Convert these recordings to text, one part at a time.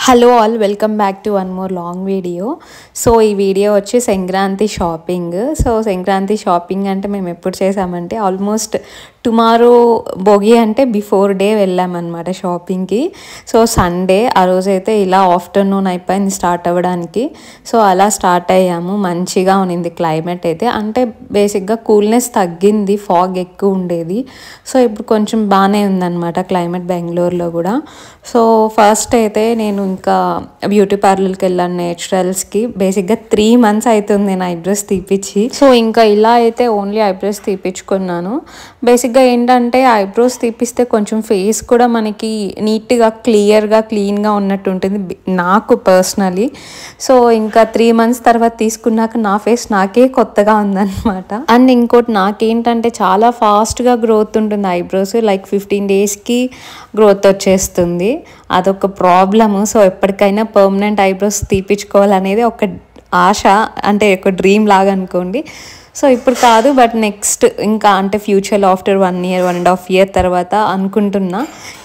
Hello all welcome back to one more long video. So ఈ video వచ్చి Sankranti shopping. So Sankranti shopping అంటే మేము ఎప్పుడు చేసామంటే ఆల్మోస్ట్ టుమారో భోగి అంటే బిఫోర్ డే వెళ్ళామన్నమాట షాపింగ్కి. సో సండే ఆ రోజైతే ఇలా ఆఫ్టర్నూన్ అయిపోయింది స్టార్ట్ అవ్వడానికి. సో అలా స్టార్ట్ అయ్యాము. మంచిగా ఉన్నింది క్లైమేట్ అయితే, అంటే బేసిక్గా కూల్నెస్ తగ్గింది, ఫాగ్ ఎక్కువ ఉండేది. సో ఇప్పుడు కొంచెం బాగానే ఉందన్నమాట క్లైమేట్ బెంగళూరులో కూడా. సో ఫస్ట్ అయితే నేను ఇంకా బ్యూటీ పార్లర్కి వెళ్ళాను నేచురల్స్కి. బేసిక్గా 3 months అవుతుంది నేను ఐబ్రోస్ తీపిచ్చి. సో ఇంకా ఇలా అయితే ఓన్లీ ఐబ్రోస్ తీపించుకున్నాను. బేసిక్గా ఏంటంటే ఐబ్రోస్ తీపిస్తే కొంచెం ఫేస్ కూడా మనకి నీట్గా క్లీన్గా ఉన్నట్టు ఉంటుంది నాకు పర్సనలీ. సో ఇంకా 3 months తర్వాత తీసుకున్నాక నా ఫేస్ నాకే కొత్తగా ఉందన్నమాట. అండ్ ఇంకోటి నాకేంటంటే చాలా ఫాస్ట్గా గ్రోత్ ఉంటుంది ఐబ్రోస్, లైక్ 15 daysకి గ్రోత్ వచ్చేస్తుంది. అదొక ప్రాబ్లము. సో ఎప్పటికైనా పర్మనెంట్ ఐబ్రోస్ తీపించుకోవాలనేది ఒక ఆశ, అంటే ఒక డ్రీమ్ లాగా అనుకోండి. సో ఇప్పుడు కాదు, బట్ నెక్స్ట్ ఇంకా అంటే ఫ్యూచర్లో ఆఫ్టర్ 1 year 1.5 year తర్వాత అనుకుంటున్నా.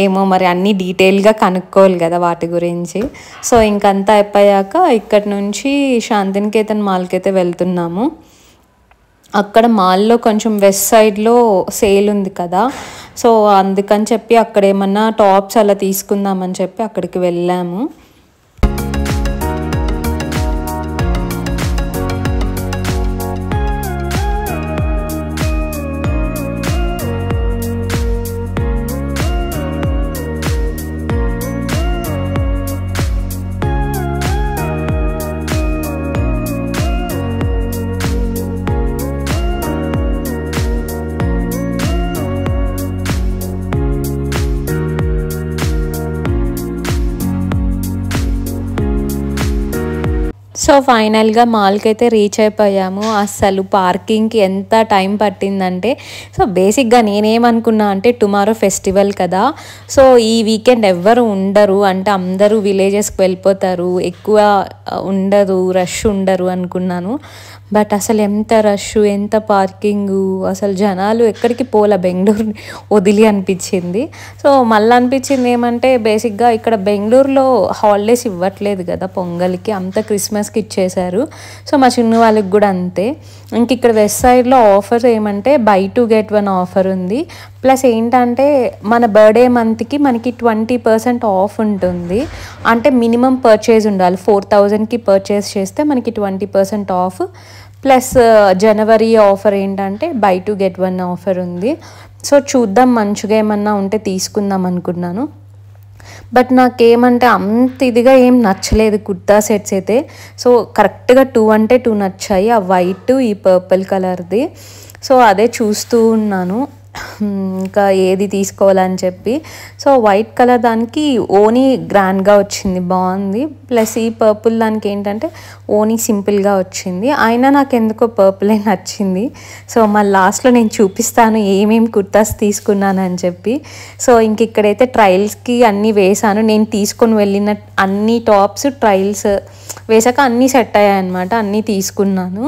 ఏమో మరి అన్నీ డీటెయిల్గా కనుక్కోవాలి కదా వాటి గురించి. సో ఇంకంతా అయిపోయాక ఇక్కడి నుంచి శాంతినికేతన్ మాల్కి అయితే వెళ్తున్నాము. అక్కడ మాల్లో కొంచెం వెస్ట్ సైడ్లో సేల్ ఉంది కదా, సో అందుకని చెప్పి అక్కడ ఏమన్నా టాప్స్ అలా తీసుకుందామని చెప్పి అక్కడికి వెళ్ళాము. సో ఫైనల్గా మాల్కి అయితే రీచ్ అయిపోయాము. అసలు పార్కింగ్కి ఎంత టైం పట్టిందంటే, సో బేసిక్గా నేనేమనుకున్నా అంటే టుమారో ఫెస్టివల్ కదా, సో ఈ వీకెండ్ ఎవ్వరు ఉండరు, అంటే అందరూ విలేజెస్కి వెళ్ళిపోతారు, ఎక్కువ ఉండదు, రష్ ఉండరు అనుకున్నాను. బట్ అసలు ఎంత రష్, ఎంత పార్కింగు, అసలు జనాలు ఎక్కడికి పోలే, బెంగళూరు వదిలి అనిపించింది. సో మళ్ళీ అనిపించింది ఏమంటే, బేసిక్గా ఇక్కడ బెంగళూరులో హాలిడేస్ ఇవ్వట్లేదు కదా పొంగల్కి, అంత క్రిస్మస్కి ఇచ్చేశారు. సో మా చిన్న వాళ్ళకి కూడా అంతే. ఇంక ఇక్కడ వెస్ట్ సైడ్లో ఆఫర్స్ ఏమంటే buy 2 get 1 ఆఫర్ ఉంది. ప్లస్ ఏంటంటే మన బర్త్డే మంత్కి మనకి 20% ఆఫ్ ఉంటుంది. అంటే మినిమం పర్చేజ్ ఉండాలి, 4000కి పర్చేజ్ చేస్తే మనకి 20% ఆఫ్. ప్లస్ జనవరి ఆఫర్ ఏంటంటే buy 2 get 1 ఆఫర్ ఉంది. సో చూద్దాం, మంచిగా ఏమన్నా ఉంటే తీసుకుందాం అనుకున్నాను. బట్ నాకేమంటే అంత ఇదిగా ఏం నచ్చలేదు కుర్తా సెట్స్ అయితే. సో కరెక్ట్గా 2 అంటే 2 నచ్చాయి, ఆ వైట్ ఈ పర్పుల్ కలర్ది. సో అదే చూస్తూ ఉన్నాను ఇంకా ఏది తీసుకోవాలని చెప్పి. సో వైట్ కలర్ దానికి ఓనీ గ్రాండ్గా వచ్చింది, బాగుంది. ప్లస్ ఈ పర్పుల్ దానికి ఏంటంటే ఓనీ సింపుల్గా వచ్చింది. అయినా నాకు ఎందుకో పర్పులే నచ్చింది. సో మళ్ళీ లాస్ట్లో నేను చూపిస్తాను ఏమేమి కుర్తాస్ తీసుకున్నానని చెప్పి. సో ఇంక ఇక్కడైతే ట్రయల్స్కి అన్నీ వేసాను. నేను తీసుకొని వెళ్ళిన అన్ని టాప్స్ ట్రయల్స్ వేసాక అన్నీ సెట్ అయ్యాయి అన్నమాట, అన్నీ తీసుకున్నాను.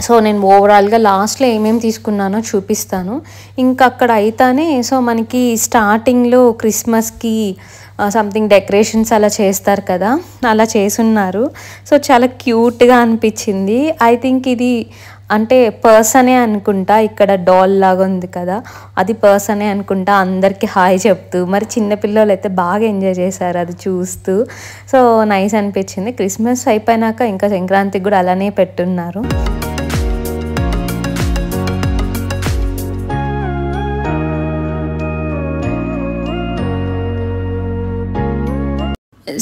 సో నేను ఓవరాల్గా లాస్ట్లో ఏమేమి తీసుకున్నానో చూపిస్తాను. ఇంకా అక్కడ అయితేనే సో మనకి స్టార్టింగ్లో క్రిస్మస్కి సంథింగ్ డెకరేషన్స్ అలా చేస్తారు కదా, అలా చేసున్నారు. సో చాలా క్యూట్గా అనిపించింది. ఐ థింక్ ఇది అంటే పర్సనే అనుకుంటా, ఇక్కడ డాల్ లాగా ఉంది కదా అది పర్సనే అనుకుంటా, అందరికీ హాయ్ చెప్తూ. మరి చిన్నపిల్లలు అయితే బాగా ఎంజాయ్ చేశారు అది చూస్తూ. సో నైస్ అనిపించింది. క్రిస్మస్ అయిపోయినాక ఇంకా సంక్రాంతికి కూడా అలానే పెట్టున్నారు.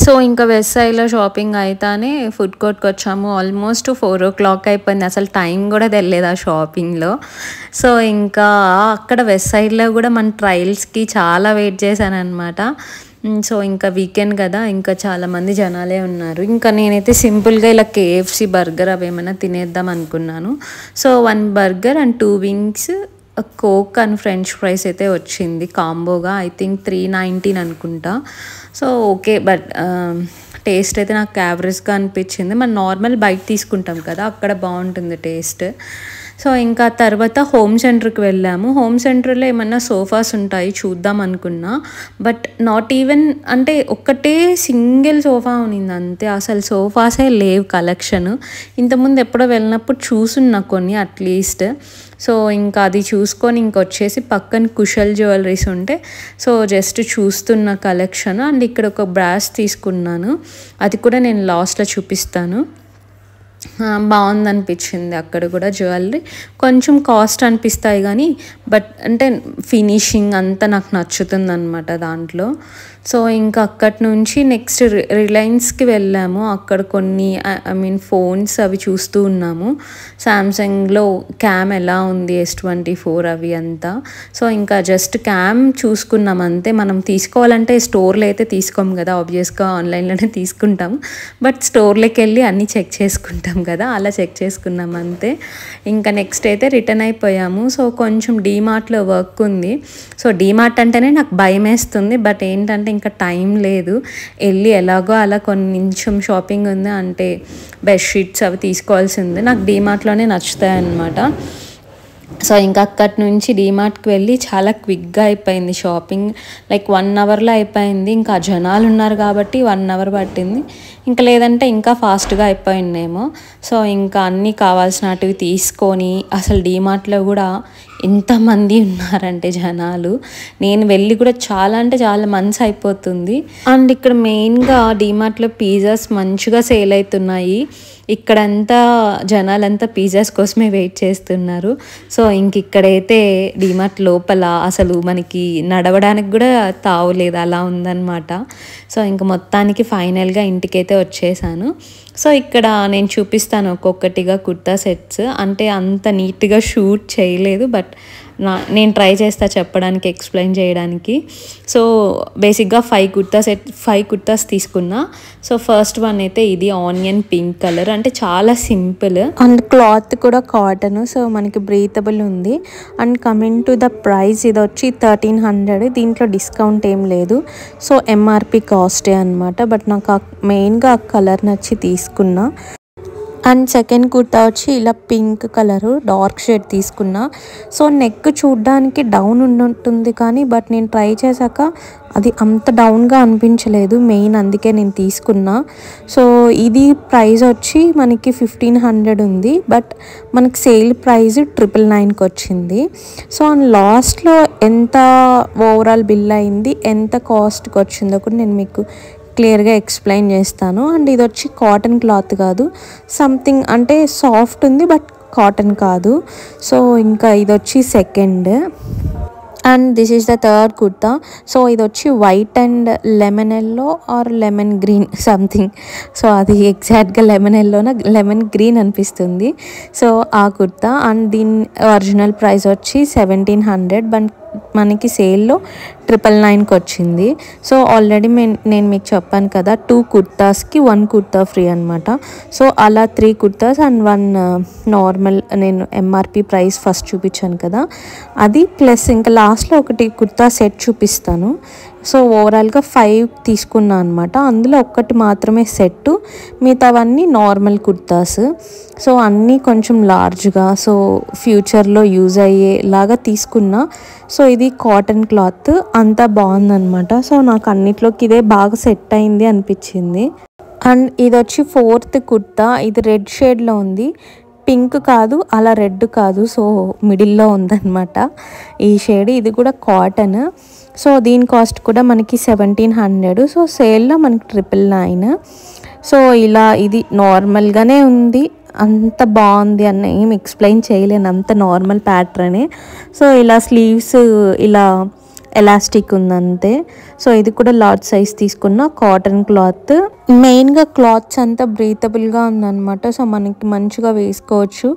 సో ఇంకా వెస్ట్ సైడ్లో షాపింగ్ అయితేనే ఫుడ్ కోర్ట్కి వచ్చాము. ఆల్మోస్ట్ 4 o'clock అయిపోయింది, అసలు టైం కూడా తెలియదు ఆ షాపింగ్లో. సో ఇంకా అక్కడ వెస్ట్ సైడ్లో కూడా మన ట్రయల్స్కి చాలా వెయిట్ చేశాను అనమాట. సో ఇంకా వీకెండ్ కదా, ఇంకా చాలామంది జనాలే ఉన్నారు. ఇంకా నేనైతే సింపుల్గా ఇలా KFC బర్గర్ అవి ఏమైనా తినేద్దాం అనుకున్నాను. So 1 burger and 2 wings, coke and French fries అయితే వచ్చింది కాంబోగా. ఐ థింక్ 319 అనుకుంటా. సో ఓకే, బట్ టేస్ట్ అయితే నాకు యావరేజ్గా అనిపించింది. మనం నార్మల్ బయట తీసుకుంటాం కదా, అక్కడ బాగుంటుంది టేస్ట్. సో ఇంకా తర్వాత హోమ్ సెంటర్కి వెళ్ళాము. హోమ్ సెంటర్లో ఏమన్నా సోఫాస్ ఉంటాయి చూద్దాం అనుకున్నా, బట్ నాట్ ఈవెన్ అంటే ఒక్కటే సింగిల్ సోఫా ఉన్నింది అంతే. అసలు సోఫాసే లేవు కలెక్షన్. ఇంతకుముందు ఎప్పుడో వెళ్ళినప్పుడు చూసున్నా కొన్ని అట్లీస్ట్. సో ఇంకా అది చూసుకొని ఇంకొచ్చేసి పక్కన కుశల్ జ్యువెలరీస్ ఉంటే సో జస్ట్ చూస్తున్న కలెక్షన్. అండ్ ఇక్కడ ఒక బ్రాస్ తీసుకున్నాను, అది కూడా నేను లాస్ట్లో చూపిస్తాను. బాగుందనిపించింది అక్కడ కూడా జ్యువెలరీ. కొంచెం కాస్ట్ అనిపిస్తాయి కానీ బట్ అంటే ఫినిషింగ్ అంతా నాకు నచ్చుతుంది అనమాట దాంట్లో. సో ఇంకా అక్కడి నుంచి నెక్స్ట్ రిలయన్స్కి వెళ్ళాము. అక్కడ కొన్ని ఫోన్స్ అవి చూస్తూ ఉన్నాము. శాంసంగ్లో క్యామ్ ఎలా ఉంది, S24 అవి అంతా. సో ఇంకా జస్ట్ క్యామ్ చూసుకున్నాం అంతే. మనం తీసుకోవాలంటే స్టోర్లో అయితే తీసుకోము కదా, ఆబ్వియస్గా ఆన్లైన్లోనే తీసుకుంటాము. బట్ స్టోర్లోకి వెళ్ళి అన్నీ చెక్ చేసుకుంటాం కదా, అలా చెక్ చేసుకున్నాం అంతే. ఇంకా నెక్స్ట్ అయితే రిటర్న్ అయిపోయాము. సో కొంచెం డీమార్ట్లో వర్క్ ఉంది. సో డీమార్ట్ అంటేనే నాకు భయం వేస్తుంది, బట్ ఏంటంటే ఇంకా టైం లేదు. వెళ్ళి ఎలాగో అలా కొంచెం షాపింగ్ ఉంది అంటే బెడ్షీట్స్ అవి తీసుకోవాల్సింది. నాకు డీమార్ట్లోనే నచ్చుతాయి అన్నమాట. సో ఇంకా అక్కడి నుంచి డీమార్ట్కి వెళ్ళి చాలా క్విక్గా అయిపోయింది షాపింగ్. లైక్ 1 అవర్లో అయిపోయింది. ఇంకా జనాలు ఉన్నారు కాబట్టి 1 అవర్ పట్టింది. ఇంకా లేదంటే ఇంకా ఫాస్ట్గా అయిపోయిందేమో. సో ఇంకా అన్నీ కావాల్సినవి తీసుకొని, అసలు డీమార్ట్లో కూడా ఎంతమంది ఉన్నారంటే జనాలు, నేను వెళ్ళి కూడా చాలా అంటే చాలా మంత్స్ అయిపోతుంది. అండ్ ఇక్కడ మెయిన్గా డీమార్ట్లో పిజ్జాస్ మంచిగా సేల్ అవుతున్నాయి. ఇక్కడంతా జనాలంతా పిజ్జాస్ కోసమే వెయిట్ చేస్తున్నారు. సో ఇంక ఇక్కడైతే డీమార్ట్ లోపల అసలు మనకి నడవడానికి కూడా తావులేదు, అలా ఉందన్నమాట. సో ఇంక మొత్తానికి ఫైనల్గా ఇంటికైతే వచ్చేసాను. సో ఇక్కడ నేను చూపిస్తాను ఒక్కొక్కటిగా కుర్తా సెట్స్. అంటే అంత నీట్గా షూట్ చేయలేదు, బట్ నేను ట్రై చేస్తా చెప్పడానికి, ఎక్స్ప్లెయిన్ చేయడానికి. సో బేసిక్గా 5 కుర్తాస్ తీసుకున్నా. సో ఫస్ట్ వన్ అయితే ఇది ఆనియన్ పింక్ కలర్, అంటే చాలా సింపుల్ అండ్ క్లాత్ కూడా కాటన్. సో మనకి బ్రీతబుల్ ఉంది. And coming to the price, ఇది వచ్చి 1300. దీంట్లో డిస్కౌంట్ ఏం లేదు. సో ఎంఆర్పి కాస్టే అనమాట. బట్ నాకు మెయిన్గా ఆ కలర్ నచ్చి తీసుకున్నా. అండ్ సెకండ్ కుర్తా వచ్చి ఇలా పింక్ కలరు డార్క్ షేడ్ తీసుకున్నా. సో నెక్ చూడ్డానికి డౌన్ ఉంటుంది కానీ బట్ నేను ట్రై చేశాక అది అంత డౌన్గా అనిపించలేదు మెయిన్, అందుకే నేను తీసుకున్నా. సో ఇది ప్రైస్ వచ్చి మనకి 1500 ఉంది, బట్ మనకి సేల్ ప్రైస్ 999కి వచ్చింది. సో లాస్ట్లో ఎంత ఓవరాల్ బిల్ అయింది, ఎంత కాస్ట్కి వచ్చిందో కూడా నేను మీకు క్లియర్గా ఎక్స్ప్లెయిన్ చేస్తాను. అండ్ ఇది వచ్చి కాటన్ క్లాత్ కాదు, సంథింగ్ అంటే సాఫ్ట్ ఉంది బట్ కాటన్ కాదు. సో ఇంకా ఇది వచ్చి second. And this is the third kurta. So ఇది వచ్చి white and lemon yellow or lemon green something. So అది ఎగ్జాక్ట్గా లెమన్ ఎల్లోన లెమన్ గ్రీన్ అనిపిస్తుంది. సో ఆ కుర్తా. అండ్ దీని ఒరిజినల్ ప్రైస్ వచ్చి 1700, బట్ మనకి సేల్లో 999కి వచ్చింది. సో ఆల్రెడీ నేను మీకు చెప్పాను కదా, 2 కుర్తాస్కి 1 కుర్తా ఫ్రీ అనమాట. సో అలా 3 కుర్తాస్ అండ్ 1 నార్మల్, నేను ఎంఆర్పి ప్రైస్ ఫస్ట్ చూపించాను కదా అది, ప్లస్ ఇంకా లాస్ట్లో ఒకటి కుర్తా సెట్ చూపిస్తాను. సో ఓవరాల్గా 5 తీసుకున్నా అనమాట. అందులో ఒక్కటి మాత్రమే సెట్, మిగతావన్నీ నార్మల్ కుర్తాస్. సో అన్నీ కొంచెం లార్జ్గా, సో ఫ్యూచర్లో యూజ్ అయ్యేలాగా తీసుకున్నా. సో ఇది కాటన్ క్లాత్, అంతా బాగుందనమాట. సో నాకు అన్నిట్లోకి ఇదే బాగా సెట్ అయింది అనిపించింది. అండ్ ఇది వచ్చి 4th కుర్తా. ఇది రెడ్ షేడ్లో ఉంది, పింక్ కాదు అలా రెడ్ కాదు, సో మిడిల్లో ఉందన్నమాట ఈ షేడ్. ఇది కూడా కాటన్. సో దీని కాస్ట్ కూడా మనకి 1700. సో సేల్లో మనకి 999. సో ఇలా ఇది నార్మల్గానే ఉంది, అంత బాగుంది అన్న ఏం ఎక్స్ప్లెయిన్ చేయలేను, అంత నార్మల్ ప్యాటర్నే. సో ఇలా స్లీవ్స్ ఇలా ఎలాస్టిక్ ఉందంతే. సో ఇది కూడా లార్జ్ సైజ్ తీసుకున్న కాటన్ క్లాత్. మెయిన్గా క్లాత్స్ అంతా బ్రీతబుల్గా ఉందన్నమాట. సో మనకి మంచిగా వేసుకోవచ్చు.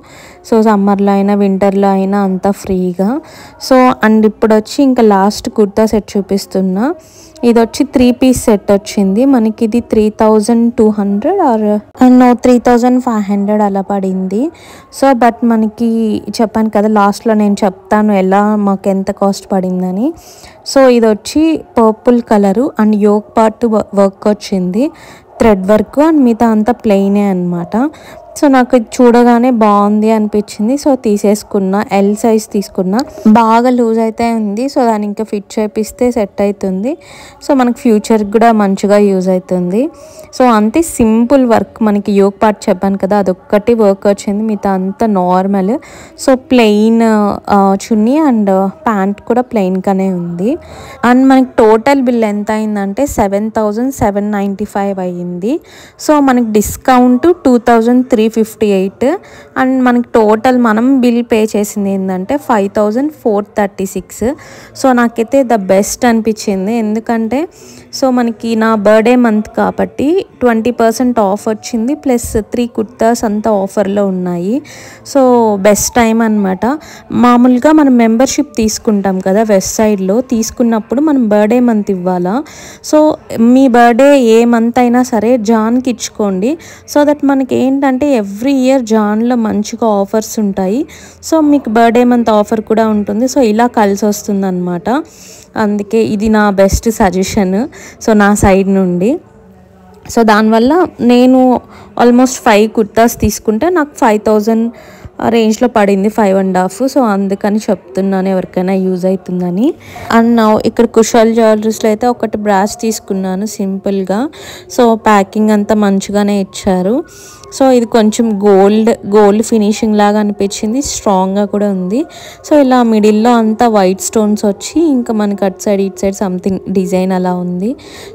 సో సమ్మర్లో అయినా వింటర్లో అయినా అంతా ఫ్రీగా. సో అండ్ ఇప్పుడు వచ్చి ఇంకా లాస్ట్ కుర్తా సెట్ చూపిస్తున్నా. ఇది వచ్చి 3 పీస్ సెట్ వచ్చింది మనకి. ఇది 3200 ఆర్ నో 3500 అలా పడింది. సో బట్ మనకి చెప్పాను కదా లాస్ట్లో నేను చెప్తాను ఎలా మాకు ఎంత కాస్ట్ పడిందని. సో ఇది వచ్చి purple colour and yoke part work వచ్చింది. థ్రెడ్ వర్క్ అండ్ మిగతా అంతా ప్లెయినే అనమాట. సో నాకు ఇది చూడగానే బాగుంది అనిపించింది. సో తీసేసుకున్నా, ఎల్ సైజ్ తీసుకున్నా. బాగా లూజ్ అయితే ఉంది, సో దాన్ని ఇంకా ఫిట్ చేపిస్తే సెట్ అవుతుంది. సో మనకు ఫ్యూచర్కి కూడా మంచిగా యూజ్ అవుతుంది. సో అంతే సింపుల్ వర్క్. మనకి యోగ్ పార్ట్ చెప్పాను కదా, అదొక్కటి వర్క్ వచ్చింది, మిగతా అంతా normal. So plain chunni and pant కూడా ప్లెయిన్గానే ఉంది. అండ్ మనకి టోటల్ బిల్ ఎంత అయిందంటే 7,795 అయ్యింది. సో మనకి డిస్కౌంట్ 2,358 అండ్ మనకి టోటల్ మనం బిల్ పే చేసింది ఏంటంటే 5,436. సో నాకైతే ద బెస్ట్ అనిపించింది. ఎందుకంటే సో మనకి నా బర్త్డే మంత్ కాబట్టి 20% ఆఫ్ వచ్చింది, ప్లస్ 3 కుర్తాస్ అంతా ఆఫర్లో ఉన్నాయి. సో బెస్ట్ టైం అనమాట. మామూలుగా మనం మెంబర్షిప్ తీసుకుంటాం కదా వెబ్సైట్లో, తీసుకున్నప్పుడు మనం బర్త్డే మంత్ ఇవ్వాలా. సో మీ బర్త్డే ఏ మంత్ అయినా సరే జాన్కి ఇచ్చుకోండి. సో దట్ మనకి ఏంటంటే ఎవ్రీ ఇయర్ జాన్లో మంచిగా ఆఫర్స్ ఉంటాయి. సో మీకు బర్త్డే మంత్ ఆఫర్ కూడా ఉంటుంది. సో ఇలా కలిసి వస్తుంది అనమాట. అందుకే ఇది నా బెస్ట్ సజెషన్ సో నా సైడ్ నుండి. సో దానివల్ల నేను ఆల్మోస్ట్ 5 కుర్తాస్ తీసుకుంటే నాకు 5,000 రేంజ్లో పడింది, 5.5. సో అందుకని చెప్తున్నాను, ఎవరికైనా యూజ్ అవుతుందని. అండ్ నా ఇక్కడ కుషల్ జ్యువెలరీస్లో అయితే ఒకటి బ్రాస్ తీసుకున్నాను సింపుల్గా. సో ప్యాకింగ్ అంతా మంచిగానే ఇచ్చారు. సో ఇది కొంచెం గోల్డ్ ఫినిషింగ్ లాగా అనిపించింది, స్ట్రాంగ్గా కూడా ఉంది. సో ఇలా మిడిల్లో అంతా వైట్ స్టోన్స్ వచ్చి ఇంకా మనకి అటు సైడ్ ఇటు సైడ్ సంథింగ్ డిజైన్ అలా ఉంది.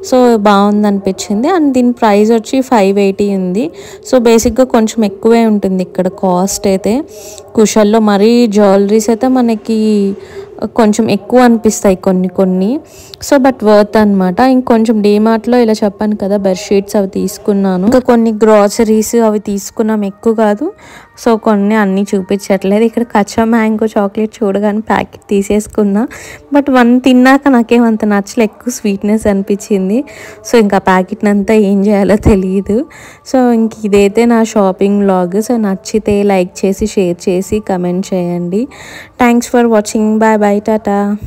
సో బాగుంది అనిపించింది. అండ్ దీని ప్రైస్ వచ్చి 580 ఉంది. సో బేసిక్గా కొంచెం ఎక్కువే ఉంటుంది ఇక్కడ కాస్ట్ అయితే. కుషల్లో మరీ జ్యువెలరీస్ అయితే మనకి కొంచెం ఎక్కువ అనిపిస్తాయి కొన్ని. సో బట్ వర్త్ అనమాట. ఇంకొంచెం డీమార్ట్లో ఇలా చెప్పాను కదా బెడ్షీట్స్ అవి తీసుకున్నాను. ఇంకా కొన్ని గ్రాసరీస్ అవి తీసుకున్నాం, ఎక్కువ కాదు. సో కొన్ని అన్నీ చూపించట్లేదు. ఇక్కడ కచ్చా మ్యాంగో చాక్లెట్ చూడగానే ప్యాకెట్ తీసేసుకున్నా. బట్ 1 తిన్నాక నాకేమంత నచ్చలే, ఎక్కువ స్వీట్నెస్ అనిపించింది. సో ఇంకా ప్యాకెట్ని అంతా ఏం చేయాలో తెలియదు. సో ఇంక ఇదైతే నా షాపింగ్ వ్లాగ్. సో నచ్చితే లైక్ చేసి, షేర్ చేసి, కమెంట్ చేయండి. Thanks for watching. Bye bye, Tata.